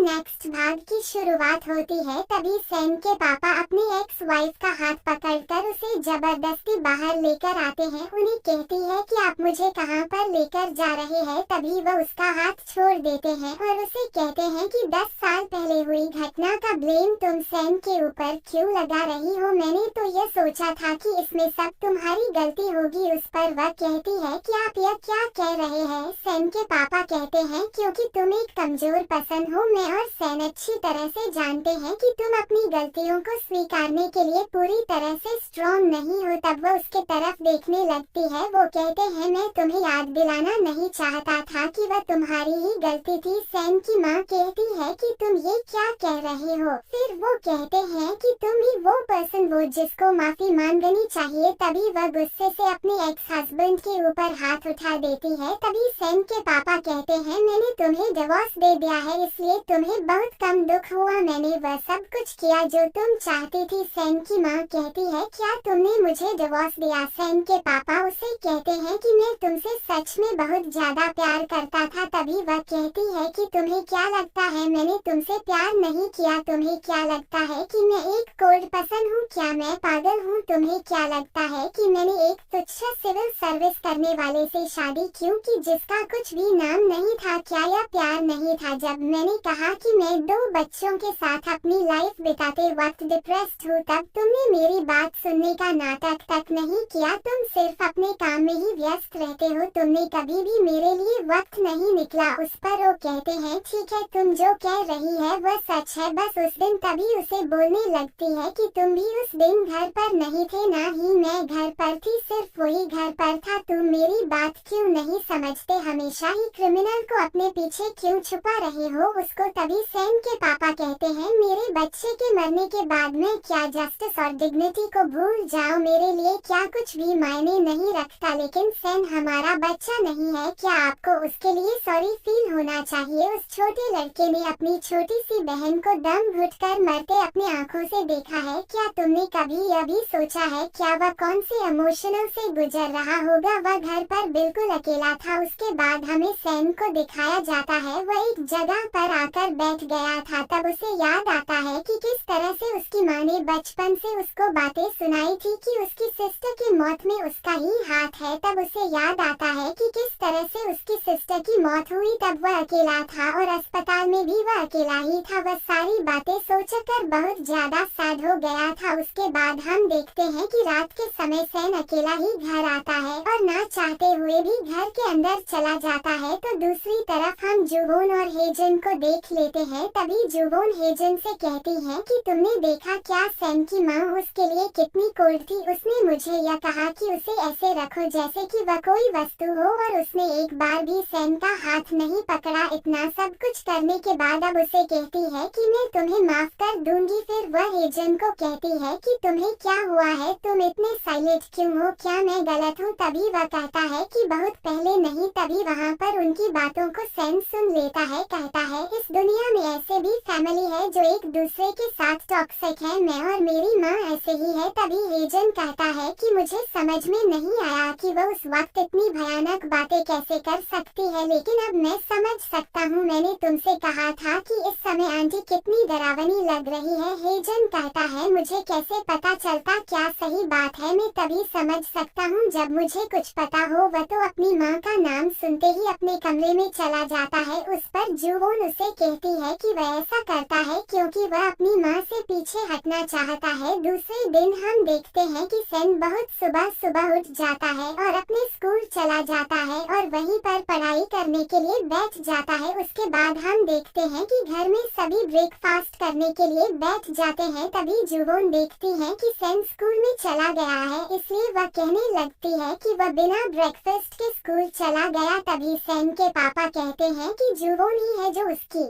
Next भाग की शुरुआत होती है। तभी सैम के पापा अपनी एक्स वाइफ का हाथ पकड़कर उसे जबरदस्ती बाहर लेकर आते हैं। उन्हें कहती है कि आप मुझे कहां पर लेकर जा रहे हैं। तभी वह उसका हाथ छोड़ देते हैं और उसे कहते हैं कि 10 साल पहले हुई घटना का ब्लेम तुम सैम के ऊपर क्यों लगा रही हो। मैंने तो यह सोचा था कि इसमें सब तुम्हारी गलती होगी। उस पर वह कहती है कि आप यह क्या कह रहे हैं। सैम के पापा कहते हैं क्योंकि तुम एक कमजोर पसंद हो। मैं और सैम अच्छी तरह से जानते हैं कि तुम अपनी गलतियों को स्वीकारने के लिए पूरी तरह से स्ट्रॉन्ग नहीं हो। तब वो उसके तरफ देखने लगती है। वो कहते हैं मैं तुम्हें याद दिलाना नहीं चाहता था कि वह तुम्हारी ही गलती थी। सैम की माँ कहती है कि तुम ये क्या कह रहे हो। फिर वो कहते हैं कि तुम ही वो पर्सन हो जिसको माफी मांगनी चाहिए। तभी वह गुस्से से अपने एक्स हस्बैंड के ऊपर हाथ उठा देती है। तभी सैम के पापा कहते हैं मैंने तुम्हें डिवोर्स दे दिया है, इसलिए तुम्हें बहुत कम दुख हुआ। मैंने वह सब कुछ किया जो तुम चाहती थी। सैम की माँ कहती है क्या तुमने मुझे डिवोर्स दिया। सैम के पापा उसे कहते हैं कि मैं तुमसे सच में बहुत ज्यादा प्यार करता था। तभी वह कहती है कि तुम्हें क्या लगता है मैंने तुमसे प्यार नहीं किया। तुम्हें क्या लगता है कि मैं एक कोल्ड पर्सन हूँ। क्या मैं पागल हूँ। तुम्हें क्या लगता है कि मैंने एक तुच्छ सिविल सर्विस करने वाले से शादी क्यों की जिसका कुछ भी नाम नहीं था। क्या यह प्यार नहीं था। जब मैंने कहा कि मैं 2 बच्चों के साथ अपनी लाइफ बिताते वक्त डिप्रेस्ड हूँ तब तुमने मेरी बात सुनने का नाटक तक नहीं किया। तुम सिर्फ अपने काम में ही व्यस्त रहते हो। तुमने कभी भी मेरे लिए वक्त नहीं निकला। उस पर वो कहते हैं ठीक है तुम जो कह रही है वह सच है। बस उस दिन तभी उसे बोलने लगती है कि तुम भी उस दिन घर पर नहीं थे, ना ही मैं घर पर थी, सिर्फ वही घर पर था। तुम मेरी बात क्यों नहीं समझते। हमेशा ही क्रिमिनल को अपने पीछे क्यों छुपा रहे हो उसको। तभी सैम के पापा कहते हैं मेरे बच्चे के मरने के बाद में क्या जस्टिस और डिग्निटी को भूल जाओ। मेरे लिए क्या कुछ भी मायने नहीं रखता। लेकिन सैम हमारा बच्चा नहीं है। क्या आपको उसके लिए सॉरी फील होना चाहिए। उस छोटे लड़के ने अपनी छोटी सी बहन को दम घुटकर मरते अपनी आंखों से देखा है। क्या तुमने कभी यह भी सोचा है क्या वह कौन से इमोशनल से गुजर रहा होगा। वह घर पर बिल्कुल अकेला था। उसके बाद हमें सैम को दिखाया जाता है वह एक जगह पर आकर बैठ गया था। तब उसे याद आता है कि किस तरह से उसकी माँ ने बचपन से उसको बातें सुनाई थी कि उसकी सिस्टर की मौत में उसका ही हाथ है। तब उसे याद आता है कि किस तरह से उसकी सिस्टर की मौत हुई। तब वह अकेला था और अस्पताल में भी वह अकेला ही था। वह सारी बातें सोचकर बहुत ज्यादा सैड हो गया था। उसके बाद हम देखते हैं कि रात के समय सैम अकेला ही घर आता है और ना चाहते हुए भी घर के अंदर चला जाता है। तो दूसरी तरफ हम जुवोन और हेजन को देख लेते हैं। तभी जुवोन हेजन से कहती है कि तुमने देखा क्या सैम की माँ उसके लिए कितनी कोल्ड थी। उसने मुझे यह कहा कि उसे ऐसे रखो जैसे कि वह कोई वस्तु हो और उसने एक बार भी सैम का हाथ नहीं पकड़ा। इतना सब कुछ करने के बाद अब उसे कहती है कि मैं तुम्हें माफ कर दूंगी। फिर वह हेजन को कहती है कि तुम्हें क्या हुआ है, तुम इतने साइलेंट क्यों हो, क्या मैं गलत हूँ। तभी वह कहता है कि बहुत पहले नहीं। तभी वहाँ पर उनकी बातों को सैम सुन लेता है। कहता है इस दुनिया में ऐसे भी फैमिली है जो एक दूसरे के साथ टॉक्सिक है। मैं और मेरी माँ ऐसे ही है। तभी हेजन कहता है कि मुझे समझ में नहीं आया कि वह उस वक्त इतनी भयानक बातें कैसे कर सकती है, लेकिन अब मैं समझ सकता हूँ। मैंने तुमसे कहा था कि इस समय आंटी कितनी डरावनी लग रही है। हेजन कहता है मुझे कैसे पता चलता क्या सही बात है। मैं तभी समझ सकता हूँ जब मुझे कुछ पता हो। वह तो अपनी माँ का नाम सुनते ही अपने कमरे में चला जाता है। उस पर जुवोन उसे कहती है कि वह ऐसा करता है क्योंकि वह अपनी माँ से पीछे हटना चाहता है। दूसरे दिन हम देखते हैं कि सैम बहुत सुबह सुबह उठ जाता है और अपने स्कूल चला जाता है और वहीं पर पढ़ाई करने के लिए बैठ जाता है। उसके बाद हम देखते हैं कि घर में सभी ब्रेकफास्ट करने के लिए बैठ जाते हैं। तभी जुवोन देखती है कि सैम स्कूल में चला गया है, इसलिए वह कहने लगती है कि वह बिना ब्रेकफास्ट के स्कूल चला गया। तभी सैम के पापा कहते हैं कि जुवोन ही है जो उसकी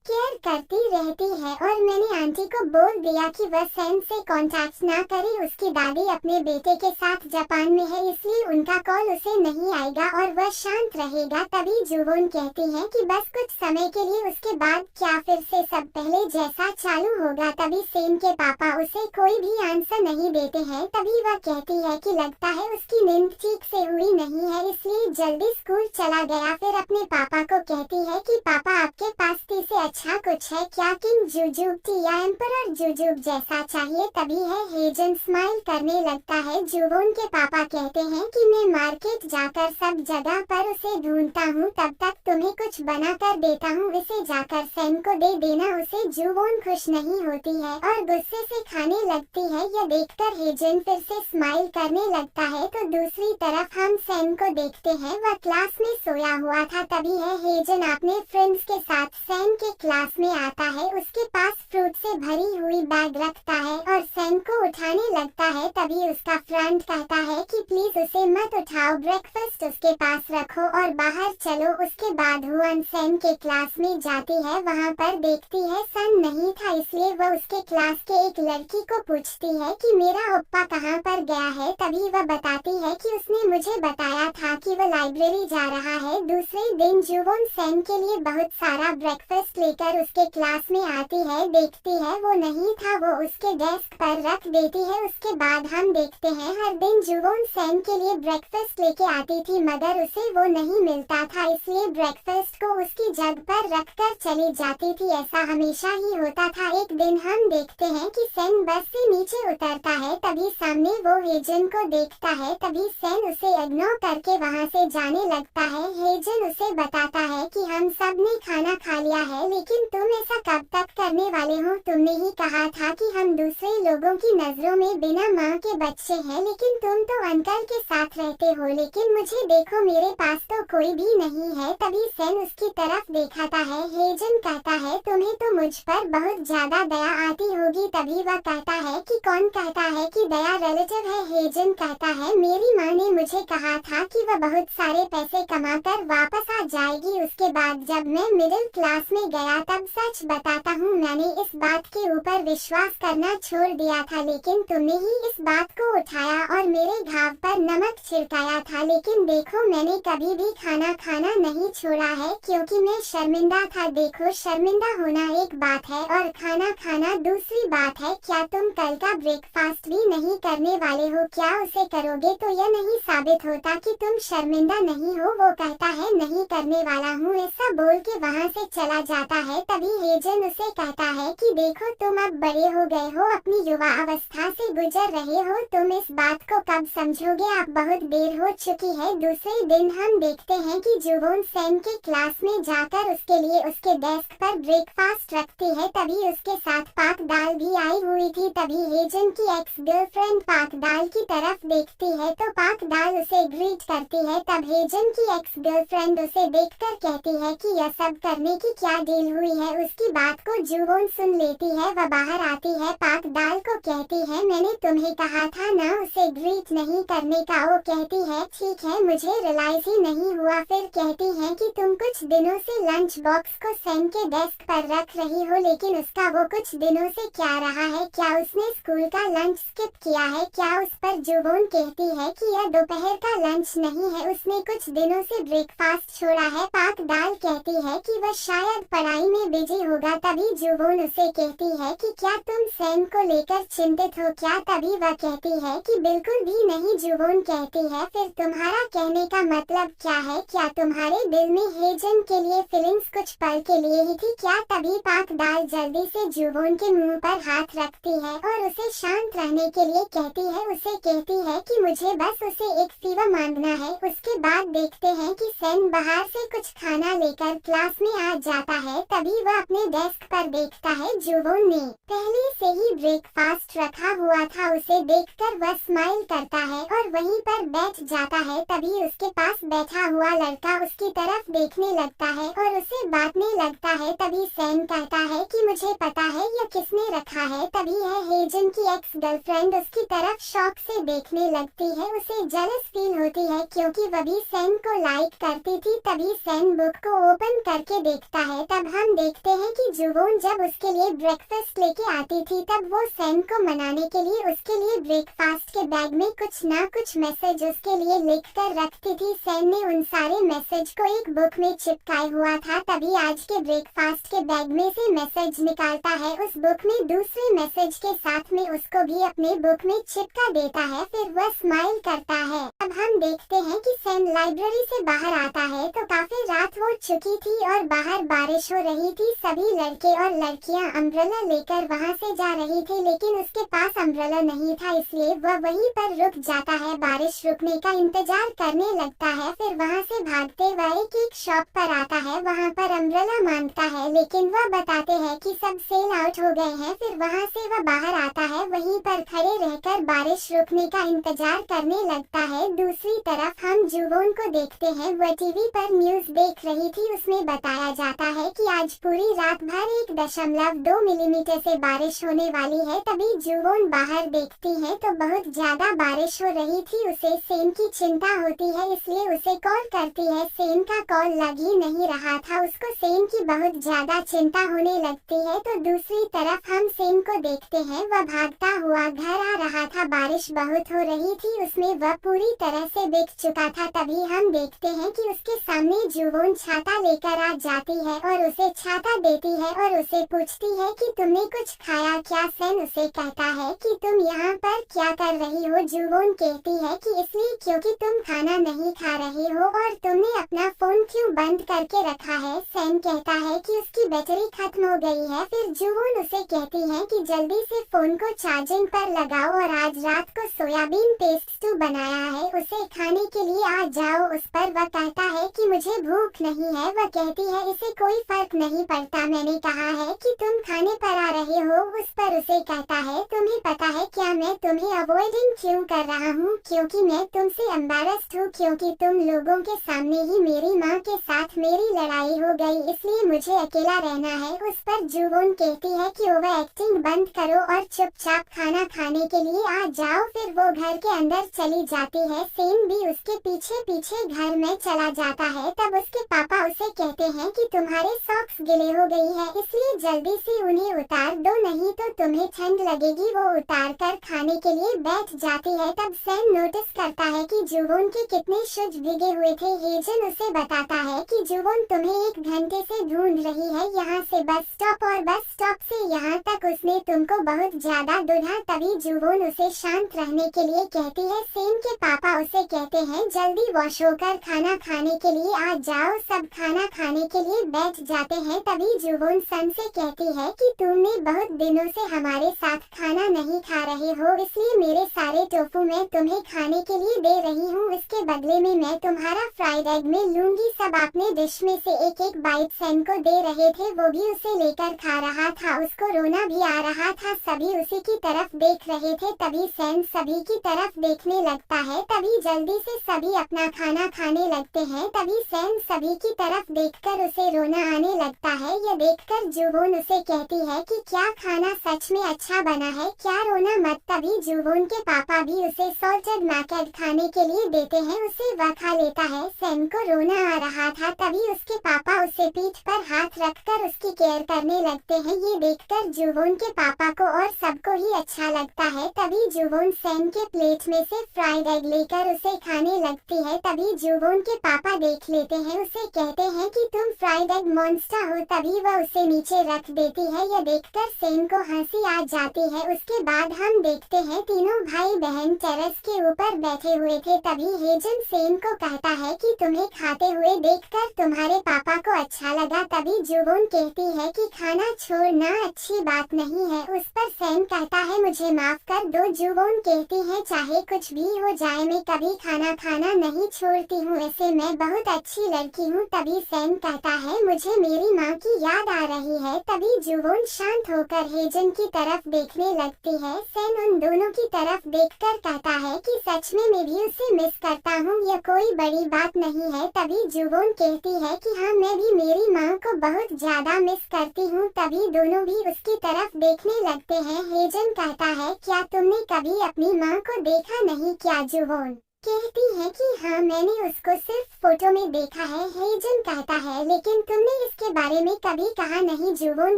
केयर करती रहती है और मैंने आंटी को बोल दिया कि वह सैम से कांटेक्ट ना करे। उसकी दादी अपने बेटे के साथ जापान में है, इसलिए उनका कॉल उसे नहीं आएगा और वह शांत रहेगा। तभी जुवोन कहती है कि बस कुछ समय के लिए, उसके बाद क्या फिर से सब पहले जैसा चालू होगा। तभी सैम के पापा उसे कोई भी आंसर नहीं देते हैं। तभी वह कहती है कि लगता है उसकी नींद ठीक से हुई नहीं है, इसलिए जल्दी स्कूल चला गया। फिर अपने पापा को कहती है कि पापा आपके पास 30 से अच्छा कुछ है क्या, किंग जुजुब टी या एम्परर जुजुब जैसा चाहिए तभी है। हेजन स्माइल करने लगता है। जुवोन के पापा कहते हैं कि मैं मार्केट जाकर सब जगह पर उसे ढूंढता हूँ, तब तक तुम्हें कुछ बना कर देता हूँ, इसे जाकर सैन को दे देना। उसे जुवोन खुश नहीं होती है और गुस्से से खाने लगती है। यह देखकर हेजन फिर से स्माइल करने लगता है। तो दूसरी तरफ हम सैन को देखते हैं, वह क्लास में सोया हुआ था। तभी है हेजन अपने फ्रेंड्स के साथ सैन के क्लास में आता है। उसके पास फ्रूट से भरी हुई बैग रखता है और सैन को उठाने लगता है। तभी उसका फ्रेंड कहता है कि प्लीज उसे मत उठाओ, ब्रेकफास्ट उसके पास रखो और बाहर चलो। उसके बाद हुआन सैन के क्लास में जाती है। वहाँ पर देखती है सन नहीं था, इसलिए वह उसके क्लास के एक लड़की को पूछती है कि मेरा ओप्पा कहाँ पर गया है। तभी वह बताती है कि उसने मुझे बताया था कि वह लाइब्रेरी जा रहा है। दूसरे दिन जुवोन सैन के लिए बहुत सारा ब्रेकफास्ट लेकर उसके क्लास में आती है। देखती है वो नहीं था, वो उसके डेस्क पर रख देती है। उसके बाद हम देखते हैं हर दिन जुवोन सैन के लिए ब्रेकफास्ट लेके आती थी, मगर उसे वो नहीं मिलता था, इसलिए ब्रेकफास्ट को उसकी जग पर रखकर चली जाती थी। ऐसा हमेशा ही होता था। एक दिन हम देखते हैं कि सैन बस से नीचे उतरता है। तभी सामने वो हेजन को देखता है। तभी सैन उसे इग्नोर करके वहाँ से जाने लगता है। हेजन उसे बताता है कि हम सब ने खाना खा लिया है, लेकिन तुम ऐसा कब तक करने वाले हो? तुमने ही कहा था कि हम दूसरे लोगों की नजरों में बिना माँ के बच्चे हैं, लेकिन तुम तो अंकल के साथ रहते हो। लेकिन मुझे देखो, मेरे पास तो कोई भी नहीं है। तभी सैन उसकी तरफ दिखाता है। हेजन कहता है तुम्हें तो मुझ पर बहुत ज्यादा दया आती होगी। तभी वह कहता है कि कौन कहता है कि दया रिलेटिव है। हेजन कहता है मेरी माँ ने मुझे कहा था कि वह बहुत सारे पैसे कमाकर वापस आ जाएगी। उसके बाद जब मैं मिडिल क्लास में गया तब सच बताता हूँ मैंने इस बात के ऊपर विश्वास करना छोड़ दिया था, लेकिन तुमने ही इस बात को उठाया और मेरे घाव पर नमक छिड़काया था। लेकिन देखो, मैंने कभी भी खाना खाना नहीं छोड़ा है क्योंकि मैं शर्मिंदा था। देखो, शर्मिंदा होना एक बात है और खाना खाना दूसरी बात है। क्या तुम कल का ब्रेकफास्ट भी नहीं करने वाले हो? क्या उसे करोगे तो यह नहीं साबित होता कि तुम शर्मिंदा नहीं हो। वो कहता है नहीं करने वाला हूँ। ऐसा बोल के वहाँ से चला जाता है। तभी हेजन उसे कहता है कि देखो, तुम अब बड़े हो गए हो, अपनी युवा अवस्था से गुजर रहे हो, तुम इस बात को कब समझोगे? अब बहुत देर हो चुकी है। दूसरे दिन हम देखते हैं कि जुवोन सैन के क्लास में जाकर उसके लिए उसके डेस्क पर ब्रेकफास्ट रखती है। तभी उसके साथ पाक दाल भी आई हुई थी। तभी हेजन की एक्स गर्लफ्रेंड पाक दाल की तरफ देखती है तो पाक दाल उसे ग्रीट करती है। तब हेजन की एक्स गर्लफ्रेंड उसे देखकर कहती है कि यह सब करने की क्या डील हुई है। उसकी बात को जुवोन सुन लेती है। वह बाहर आती है, पाक दाल को कहती है मैंने तुम्हें कहा था ना उसे ग्रीट नहीं करने का। वो कहती है ठीक है, मुझे रियलाइज ही नहीं हुआ। फिर कहती है कि तुम कुछ दिनों से लंच बॉक्स को सैन के डेस्क पर रख रही हो, लेकिन उसका वो कुछ दिनों से क्या रहा है? क्या उसने स्कूल का लंच स्किप किया है क्या? उस पर जुवोन कहती है कि यह दोपहर का लंच नहीं है, उसने कुछ दिनों से ब्रेकफास्ट छोड़ा है। पाक दाल कहती है कि वह शायद पढ़ाई में बिजी होगा। तभी जुवोन उसे कहती है कि क्या तुम सैन को लेकर चिंतित हो क्या? तभी वह कहती है कि बिल्कुल भी नहीं। जुवोन कहती है फिर तुम्हारा कहने का मतलब क्या है? क्या तुम्हारे दिल में हेजन के लिए फीलिंग्स कुछ पल के लिए ही थी क्या? तभी पाक दाल जल्दी से जुवोन के मुंह पर हाथ रखती है और उसे शांत रहने के लिए कहती है। उसे कहती है कि मुझे बस उसे एक फेवर मांगना है। उसके बाद देखते हैं कि सैन बाहर से कुछ खाना लेकर क्लास में आ जाता है। तभी वह अपने डेस्क पर देखता है जुवोन ने पहले से ही ब्रेकफास्ट रखा हुआ था। उसे देखकर वह स्माइल करता है और वहीं पर बैठ जाता है। तभी उसके पास बैठा हुआ लड़का उसकी तरफ देखने लगता है और उसे बांटने लगता है। तभी सैन कहता है कि मुझे पता है यह किसने रखा है। तभी है हेजन की एक्स गर्लफ्रेंड उसकी तरफ शौक से देखने लगती है। उसे जेलस फील होती है क्योंकि वह भी सैन को लाइक करती थी। तभी सैन बुक को ओपन करके देखता है। तब हम देखते हैं कि जुवोन जब उसके लिए ब्रेकफास्ट लेके आती थी तब वो सैन को मनाने के लिए उसके लिए ब्रेकफास्ट के बैग में कुछ ना कुछ मैसेज उसके लिए लिख कर रखती थी। सैन ने उन सारे मैसेज को एक बुक में चिपकाए हुआ था। तभी आज के ब्रेकफास्ट के बैग में से मैसेज निकालता है। उस बुक में दूसरे मैसेज के साथ में उसको भी अपने बुक में चिपका देता है। फिर वह स्माइल करता है। अब हम देखते हैं कि सैन लाइब्रेरी से बाहर आता है तो काफी रात हो चुकी थी और बाहर बारिश हो रही थी। सभी लड़के और लड़कियां अम्ब्रेला लेकर वहां से जा रही थी, लेकिन उसके पास अम्ब्रेला नहीं था, इसलिए वह वहीं पर रुक जाता है। बारिश रुकने का इंतजार करने लगता है, फिर वहां से भागते हुए एक शॉप पर आता है। वहां पर अम्ब्रेला मांगता है, लेकिन वह बताते हैं कि सब सेल आउट हो गए हैं। फिर वहां से वह बाहर आता है, वहीं पर खड़े रहकर बारिश रुकने का इंतजार करने लगता है। दूसरी तरफ हम जुवोन को देखते हैं, वह टीवी पर न्यूज देख रही थी। उसमें बताया जाता है कि आज पूरी रात भर 1.2 मिलीमीटर से बारिश होने वाली है। तभी जुवोन बाहर देखती है तो बहुत ज्यादा बारिश हो रही थी। उसे सेन की चिंता होती है, इसलिए उसे कॉल करती है। सेन का कॉल लग ही नहीं रहा था, उसको सेन की बहुत ज्यादा चिंता होने लगती है। तो दूसरी तरफ हम सेन को देखते हैं, वह भागता हुआ घर आ रहा था। बारिश बहुत हो रही थी, उसमें वह पूरी तरह से भीग चुका था। तभी हम देखते हैं कि उसके सामने जुवोन छाता लेकर आ जाती है और उसे छाता देती है और उसे पूछती है कि तुमने कुछ खाया क्या। सेन उसे कहता है कि तुम यहाँ पर क्या कर रही हो। जुवोन कहती है कि इसलिए क्योंकि तुम खाना नहीं खा रही हो और तुमने अपना फोन क्यों बंद करके रखा है। सेन कहता है कि उसकी बैटरी खत्म हो गई है। फिर जुवोन उसे कहती है कि जल्दी से फोन को चार्जिंग पर लगाओ और आज रात को सोयाबीन पेस्ट स्टू बनाया है, उसे खाने के लिए आ जाओ। उस पर वह कहता है कि मुझे भूख नहीं है। वह कहती है इसे कोई फर्क नहीं पड़ता, मैंने कहा है कि तुम खाने पर आ रहे हो। उस पर उसे कहता है तुम्हें पता है क्या मैं तुम्हें अवॉइडिंग क्यों कर रहा हूँ, क्योंकि मैं तुमसे एम्बैरेस्ड हूँ, क्योंकि तुम लोगों के सामने ही मेरी माँ के साथ मेरी लड़ाई हो गई, इसलिए मुझे अकेला रहना है। उस पर जुवोन कहती है कि ओवर एक्टिंग बंद करो और चुपचाप खाना खाने के लिए आ जाओ। फिर वो घर के अंदर चली जाती है। सेन भी उसके पीछे पीछे घर में चला जाता है। तब उसके पापा उसे कहते हैं कि तुम्हारे सॉक्स गीले हो गई है, इसलिए जल्दी से उन्हें उतार दो, नहीं तो तुम्हें ठंड लगेगी। वो उतार कर खाने के लिए बैठ जाती है। तब सेन नोटिस करता है कि जुवोन के कितने शूज भीगे हुए थे। हेजन उसे बताता है कि जुवोन तुम्हें 1 घंटे से ढूंढ रही है, यहाँ से बस स्टॉप और बस स्टॉप से यहाँ तक उसने तुमको बहुत ज्यादा ढूंढा। तभी जुवोन उसे शांत रहने के लिए कहती है। सेन के पापा उसे कहते हैं जल्दी वॉश होकर खाना खाने के लिए आ जाओ। सब खाना खाने के लिए बैठ जाते हैं। तभी जुवोन सन से कहती है कि तुमने बहुत दिनों से हमारे साथ खाना नहीं खा रहे हो, इसलिए मेरे सारे टोफू मैं तुम्हें खाने के लिए दे रही हूँ। इसके बदले में मैं तुम्हारा फ्राइड एग में लूंगी। सब अपने डिश में से एक एक बाइट सेन को दे रहे थे, वो भी उसे लेकर खा रहा था। उसको रोना भी आ रहा था। सभी उसी की तरफ देख रहे थे। तभी सेन सभी की तरफ देखने लगता है। तभी जल्दी से सभी अपना खाना खाने लगते हैं। तभी सेन सभी की तरफ देखकर उसे रोना आने लगता है। यह देखकर जुवोन उसे कहती है कि क्या खाना सच में अच्छा बना है, क्या रोना मत। तभी जुवोन के पापा भी उसे सॉल्टेड मैकेड खाने के लिए देते हैं, उसे वह खा लेता है। सेन को रोना आ रहा था। तभी उसके पापा उसे पीठ पर हाथ रखकर उसकी केयर करने लगते हैं। ये देखकर जुवोन के पापा को और सबको ही अच्छा लगता है। तभी जुवोन सेन के प्लेट में से फ्राइड एग लेकर उसे खाने लगती है। तभी जुवोन के पापा देख लेते हैं, उसे कहते हैं कि तुम फ्राइड एग मॉन्स्टर हो। तभी वह उसे नीचे रख देती है। यह देखकर सेन को हंसी आ जाती है। उसके बाद हम देखते हैं तीनों भाई बहन टेरेस के ऊपर बैठे हुए थे। तभी हेजन सेन को कहता है कि तुम्हें खाते हुए देखकर तुम्हारे पापा को अच्छा लगा। तभी जुवोन कहती है कि खाना छोड़ना अच्छी बात नहीं है। उस पर सेन कहता है मुझे माफ कर दो। जुवोन कहती है चाहे कुछ भी हो जाए मैं कभी खाना खाना नहीं छोड़ती हूँ, ऐसे मैं बहुत अच्छी लड़की हूँ। तभी सेन कहता है मुझे मेरी माँ की याद आ रही है। तभी जुवोन शांत होकर हेजन की तरफ देखने लगती है। सेन उन दोनों की तरफ देखकर कहता है कि सच में मैं भी उसे मिस करता हूँ, यह कोई बड़ी बात नहीं है। तभी जुवोन कहती है कि हाँ मैं भी मेरी माँ को बहुत ज्यादा मिस करती हूँ। तभी दोनों भी उसकी तरफ देखने लगते हैं। हेजन कहता है क्या तुमने कभी अपनी माँ को देखा नहीं क्या। जुवोन कहती है कि हाँ मैंने उसको सिर्फ फोटो में देखा है। हेजन कहता है लेकिन तुमने इसके बारे में कभी कहा नहीं। जुवोन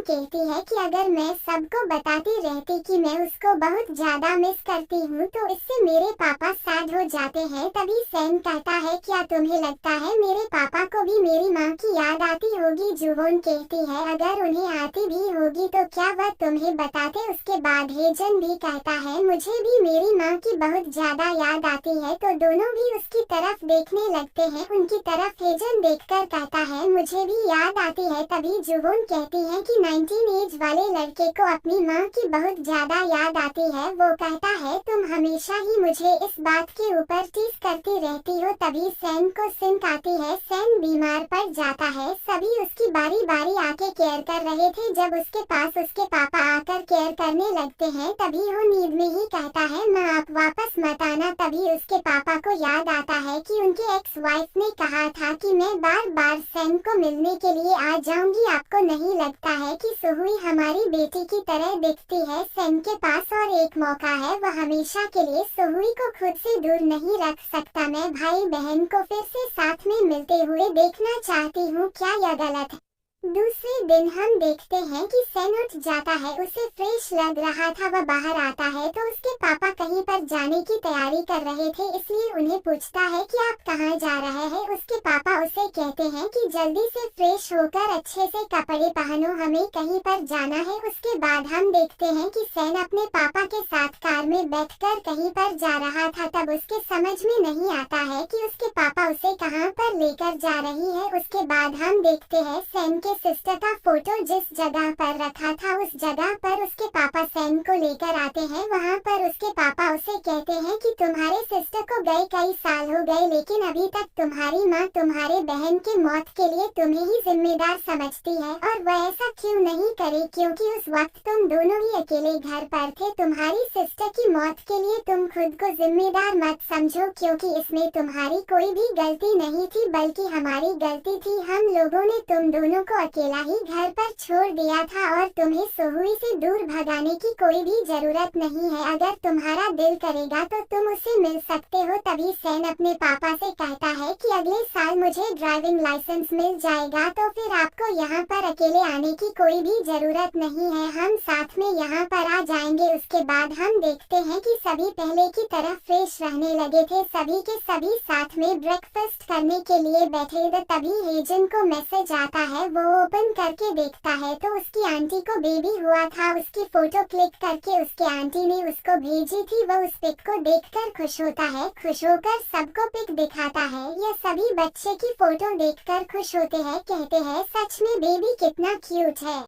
कहती है कि अगर मैं सबको बताती रहती कि मैं उसको बहुत ज्यादा मिस करती हूँ तो इससे मेरे पापा सैड हो जाते हैं। तभी सेन कहता है क्या तुम्हें लगता है मेरे पापा को भी मेरी माँ की याद आती होगी। जुवोन कहती है अगर उन्हें आती भी होगी तो क्या वह तुम्हें बताते। उसके बाद हेजन भी कहता है मुझे भी मेरी माँ की बहुत ज्यादा याद आती है। तो दोनों भी उसकी तरफ देखने लगते हैं। उनकी तरफ हेजन देखकर कहता है, मुझे भी याद आती है। तभी जुवोन कहती है कि 19 एज वाले लड़के को अपनी माँ की बहुत ज्यादा याद आती है। वो कहता है, तुम हमेशा ही मुझे इस बात के ऊपर टीज करती रहती हो। तभी सैन को सिंक आती है। सैन बीमार पड़ जाता है। सभी उसकी बारी बारी आके केयर कर रहे थे। जब उसके पास उसके पापा आकर केयर करने लगते हैं, तभी वो नींद में ही कहता है, माँ आप वापस मत आना। तभी उसके पापा को याद आता है कि उनके एक्स वाइफ ने कहा था कि मैं बार बार सैन को मिलने के लिए आ जाऊंगी। आपको नहीं लगता है कि सुहुई हमारी बेटी की तरह दिखती है? सैन के पास और एक मौका है, वह हमेशा के लिए सुहुई को खुद से दूर नहीं रख सकता। मैं भाई बहन को फिर से साथ में मिलते हुए देखना चाहती हूँ। क्या यह गलत है? दूसरे दिन हम देखते हैं कि सैन उठ जाता है। उसे फ्रेश लग रहा था। वह बाहर आता है तो उसके पापा कहीं पर जाने की तैयारी कर रहे थे, इसलिए उन्हें पूछता है कि आप कहाँ जा रहे हैं। उसके पापा उसे कहते हैं कि जल्दी से फ्रेश होकर अच्छे से कपड़े पहनो, हमें कहीं पर जाना है। उसके बाद हम देखते हैं कि सैन अपने पापा के साथ कार में बैठकर कहीं पर जा रहा था। तब उसके समझ में नहीं आता है कि उसके पापा उसे कहाँ पर लेकर जा रही है। उसके बाद हम देखते हैं सैन सिस्टर का फोटो जिस जगह पर रखा था, उस जगह पर उसके पापा सैन को लेकर आते हैं। वहाँ पर उसके पापा उसे कहते हैं कि तुम्हारे सिस्टर को गए कई साल हो गए, लेकिन अभी तक तुम्हारी माँ तुम्हारे बहन की मौत के लिए तुम्हें ही जिम्मेदार समझती है। और वह ऐसा क्यों नहीं करे, क्योंकि उस वक्त तुम दोनों ही अकेले घर पर थे। तुम्हारी सिस्टर की मौत के लिए तुम खुद को जिम्मेदार मत समझो, क्योंकि इसमें तुम्हारी कोई भी गलती नहीं थी, बल्कि हमारी गलती थी। हम लोगों ने तुम दोनों को अकेला ही घर पर छोड़ दिया था और तुम्हें सुहुई से दूर भगाने की कोई भी जरूरत नहीं है। अगर तुम्हारा दिल करेगा तो तुम उससे मिल सकते हो। तभी सैन अपने पापा से कहता है कि अगले साल मुझे ड्राइविंग लाइसेंस मिल जाएगा, तो फिर आपको यहाँ पर अकेले आने की कोई भी जरूरत नहीं है, हम साथ में यहाँ पर आ जाएंगे। उसके बाद हम देखते हैं कि सभी पहले की तरह फ्रेश रहने लगे थे। सभी के सभी साथ में ब्रेकफास्ट करने के लिए बैठे थे। तभी हेजन को मैसेज आता है। वो ओपन करके देखता है तो उसकी आंटी को बेबी हुआ था। उसकी फोटो क्लिक करके उसके आंटी ने उसको भेजी थी। वह उस पिक को देखकर खुश होता है। खुश होकर सबको पिक दिखाता है। यह सभी बच्चे की फोटो देखकर खुश होते हैं, कहते हैं सच में बेबी कितना क्यूट है।